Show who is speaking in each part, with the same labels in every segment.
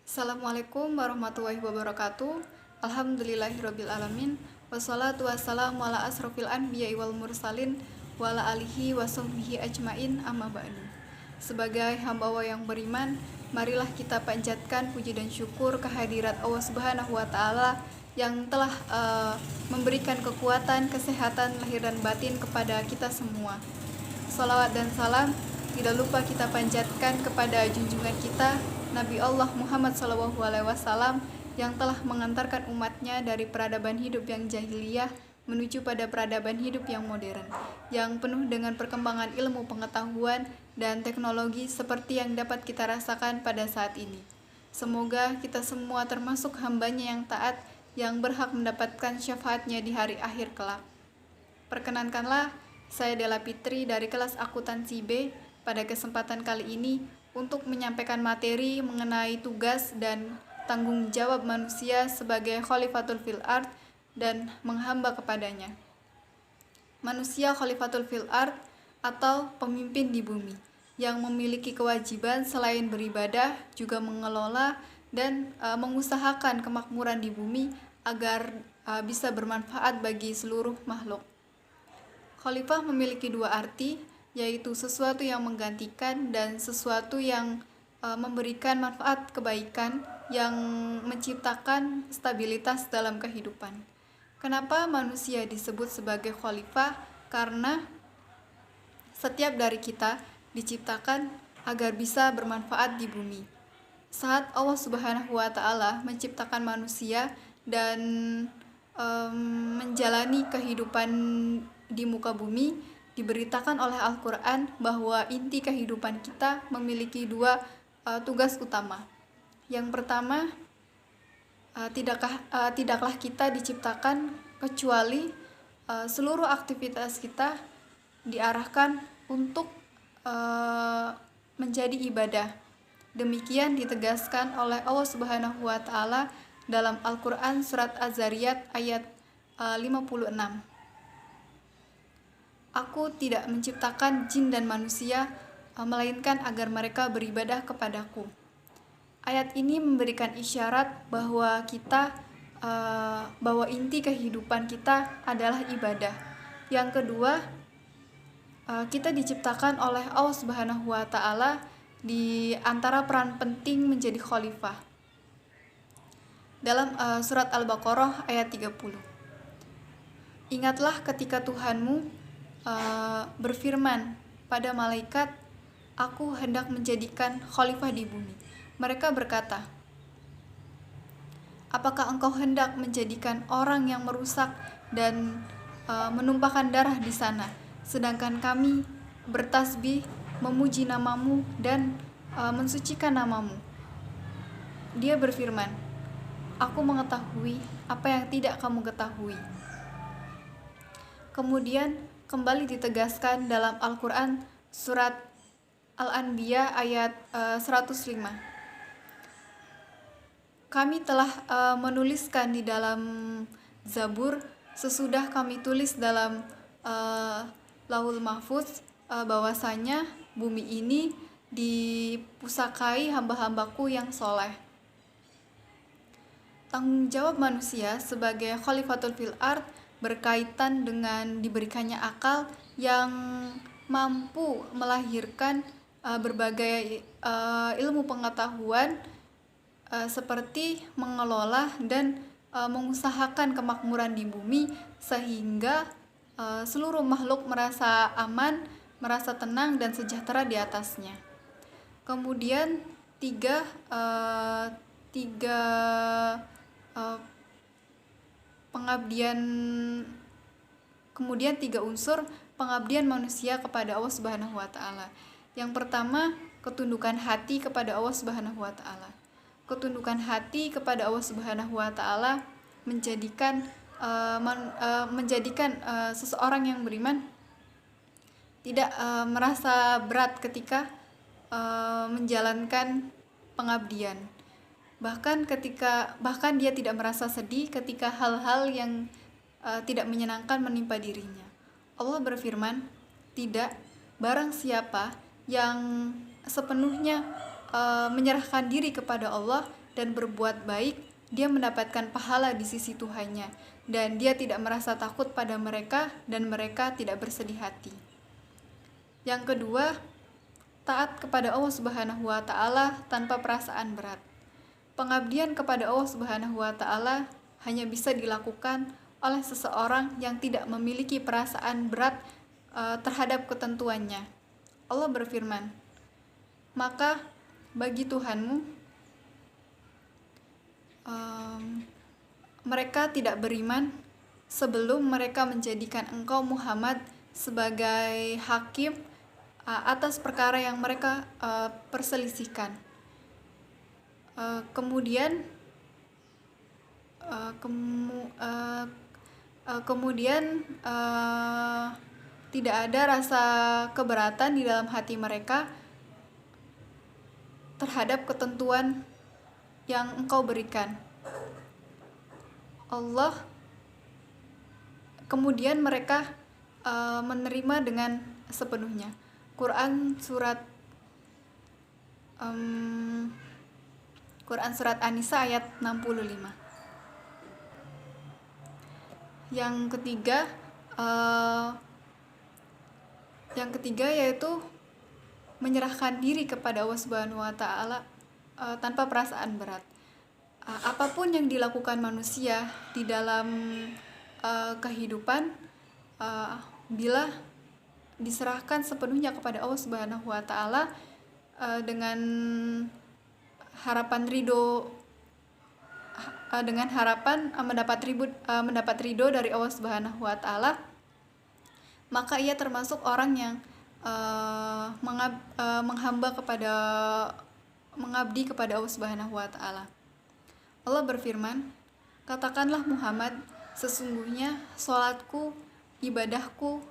Speaker 1: Assalamualaikum warahmatullahi wabarakatuh. Alhamdulillahirrabbilalamin. Wassalatu wassalamu ala asrofil anbiya wal mursalin wa ala alihi wa sahbihi ajmain, amma ba'du. Sebagai hamba Allah yang beriman, marilah kita panjatkan puji dan syukur kehadirat Allah Subhanahu wa taala yang telah memberikan kekuatan, kesehatan lahir dan batin kepada kita semua. Salawat dan salam tidak lupa kita panjatkan kepada junjungan kita Nabi Allah Muhammad SAW yang telah mengantarkan umatnya dari peradaban hidup yang jahiliyah menuju pada peradaban hidup yang modern, yang penuh dengan perkembangan ilmu pengetahuan dan teknologi seperti yang dapat kita rasakan pada saat ini. Semoga kita semua termasuk hambanya yang taat, yang berhak mendapatkan syafaatnya di hari akhir kelak. Perkenankanlah saya Della Fitri dari kelas akuntansi B pada kesempatan kali ini untuk menyampaikan materi mengenai tugas dan tanggung jawab manusia sebagai khalifatul fil ard dan menghamba kepadanya. Manusia khalifatul fil ard atau pemimpin di bumi yang memiliki kewajiban selain beribadah juga mengelola dan mengusahakan kemakmuran di bumi agar bisa bermanfaat bagi seluruh makhluk. Khalifah memiliki dua arti, yaitu sesuatu yang menggantikan dan sesuatu yang memberikan manfaat kebaikan yang menciptakan stabilitas dalam kehidupan. Kenapa manusia disebut sebagai khalifah? Karena setiap dari kita diciptakan agar bisa bermanfaat di bumi. Saat Allah Subhanahu wa taala menciptakan manusia dan menjalani kehidupan di muka bumi, diberitakan oleh Al-Quran bahwa inti kehidupan kita memiliki dua tugas utama. Yang pertama, tidaklah kita diciptakan kecuali seluruh aktivitas kita diarahkan untuk menjadi ibadah. Demikian ditegaskan oleh Allah Subhanahu wa taala dalam Al-Quran surat Az-Zariyat ayat 56. Aku tidak menciptakan jin dan manusia, melainkan agar mereka beribadah kepadaku. Ayat ini memberikan isyarat bahwa bahwa inti kehidupan kita adalah ibadah. Yang kedua, kita diciptakan oleh Allah Subhanahu wa taala di antara peran penting menjadi khalifah. Dalam surat Al-Baqarah ayat 30. Ingatlah ketika Tuhanmu berfirman pada malaikat, aku hendak menjadikan khalifah di bumi. Mereka berkata, apakah engkau hendak menjadikan orang yang merusak dan menumpahkan darah di sana, sedangkan kami bertasbih, memuji namamu dan mensucikan namamu? Dia berfirman, aku mengetahui apa yang tidak kamu ketahui. Kemudian kembali ditegaskan dalam Al-Quran surat Al-Anbiya ayat 105. Kami telah menuliskan di dalam Zabur sesudah kami tulis dalam Lauhul Mahfuz bahwasanya bumi ini dipusakai hamba-hambaku yang soleh. Tanggung jawab manusia sebagai khalifatul fil ard berkaitan dengan diberikannya akal yang mampu melahirkan berbagai ilmu pengetahuan seperti mengelola dan mengusahakan kemakmuran di bumi sehingga seluruh makhluk merasa aman, merasa tenang dan sejahtera di atasnya. Kemudian tiga unsur pengabdian manusia kepada Allah Subhanahu wa taala. Yang pertama, ketundukan hati kepada Allah Subhanahu wa taala. Ketundukan hati kepada Allah Subhanahu wa taala menjadikan seseorang yang beriman tidak merasa berat ketika menjalankan pengabdian. Bahkan dia tidak merasa sedih ketika hal-hal yang tidak menyenangkan menimpa dirinya. Allah berfirman, tidak, barang siapa yang sepenuhnya menyerahkan diri kepada Allah dan berbuat baik, dia mendapatkan pahala di sisi Tuhannya, dan dia tidak merasa takut pada mereka, dan mereka tidak bersedih hati. Yang kedua, taat kepada Allah Subhanahu wa Ta'ala tanpa perasaan berat. Pengabdian kepada Allah Subhanahu wa Ta'ala hanya bisa dilakukan oleh seseorang yang tidak memiliki perasaan berat terhadap ketentuannya. Allah berfirman, "Maka bagi Tuhanmu mereka tidak beriman sebelum mereka menjadikan engkau Muhammad sebagai hakim atas perkara yang mereka perselisihkan." Kemudian tidak ada rasa keberatan di dalam hati mereka terhadap ketentuan yang engkau berikan. Allah kemudian mereka menerima dengan sepenuhnya. Quran surat An-Nisa ayat 65. Yang ketiga yaitu menyerahkan diri kepada Allah Subhanahu wa Ta'ala tanpa perasaan berat. Apapun yang dilakukan manusia di dalam kehidupan, bila diserahkan sepenuhnya kepada Allah Subhanahu wa Ta'ala dengan harapan mendapat ridho dari Allah Subhanahu wa Ta'ala, maka ia termasuk orang yang mengabdi kepada Allah Subhanahu wa Ta'ala. Allah berfirman, "Katakanlah Muhammad, sesungguhnya salatku, ibadahku,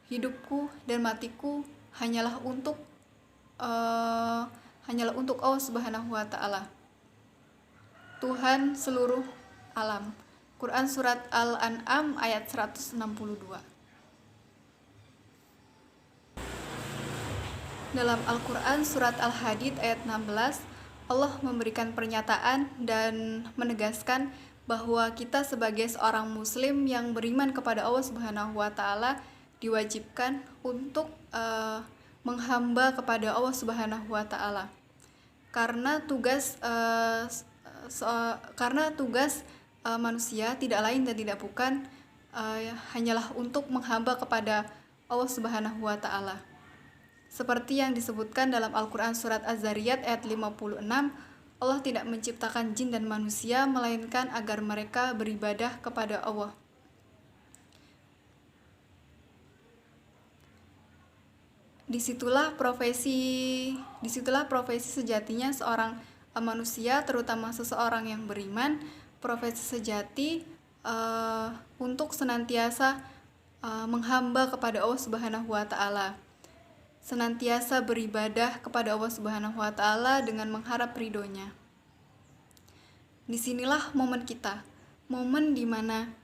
Speaker 1: hidupku dan matiku hanyalah untuk Allah Subhanahu wa Ta'ala, Tuhan seluruh alam." Quran surat Al-An'am ayat 162. Dalam Al-Quran surat Al-Hadid ayat 16, Allah memberikan pernyataan dan menegaskan bahwa kita sebagai seorang muslim yang beriman kepada Allah Subhanahu wa Ta'ala diwajibkan untuk menghamba kepada Allah Subhanahu wa Ta'ala. Karena tugas manusia tidak lain dan tidak bukan hanyalah untuk menghamba kepada Allah Subhanahu wa Ta'ala. Seperti yang disebutkan dalam Al-Quran surat Az-Zariyat ayat 56, Allah tidak menciptakan jin dan manusia melainkan agar mereka beribadah kepada Allah. Disitulah profesi sejatinya seorang manusia, terutama seseorang yang beriman. Profesi sejati untuk senantiasa menghamba kepada Allah Subhanahu wa Ta'ala, senantiasa beribadah kepada Allah Subhanahu wa Ta'ala dengan mengharap ridhonya. Disinilah momen kita, momen dimana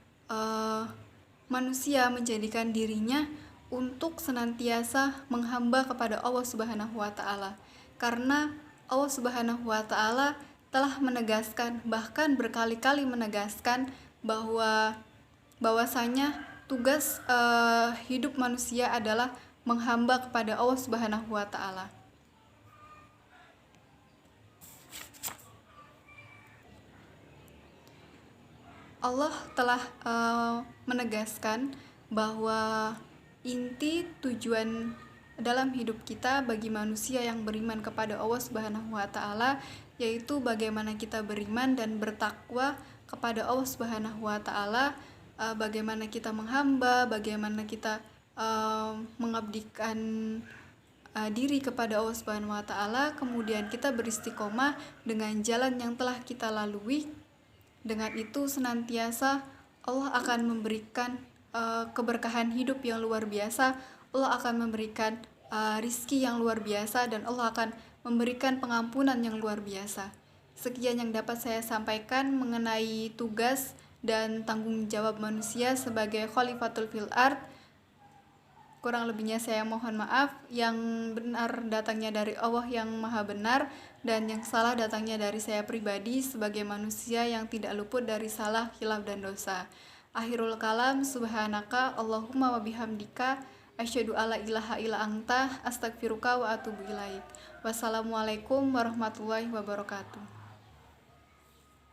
Speaker 1: manusia menjadikan dirinya untuk senantiasa menghamba kepada Allah Subhanahu wa Ta'ala, karena Allah Subhanahu wa Ta'ala telah menegaskan, bahkan berkali-kali menegaskan bahwasanya tugas hidup manusia adalah menghamba kepada Allah Subhanahu wa Ta'ala. Allah telah menegaskan bahwa inti tujuan dalam hidup kita bagi manusia yang beriman kepada Allah Subhanahu wa Ta'ala yaitu bagaimana kita beriman dan bertakwa kepada Allah Subhanahu wa Ta'ala, bagaimana kita menghamba, bagaimana kita mengabdikan diri kepada Allah Subhanahu wa Ta'ala, kemudian kita beristiqomah dengan jalan yang telah kita lalui. Dengan itu senantiasa Allah akan memberikan keberkahan hidup yang luar biasa, Allah akan memberikan rizki yang luar biasa, dan Allah akan memberikan pengampunan yang luar biasa. Sekian yang dapat saya sampaikan mengenai tugas dan tanggung jawab manusia sebagai khalifatul fil ard. Kurang lebihnya saya mohon maaf. Yang benar datangnya dari Allah yang maha benar, dan yang salah datangnya dari saya pribadi sebagai manusia yang tidak luput dari salah, khilaf, dan dosa. Akhirul kalam, subhanaka Allahumma wa bihamdika asyhadu alla ilaha illa anta astagfiruka wa atubu ilaik. Wassalamualaikum warahmatullahi wabarakatuh.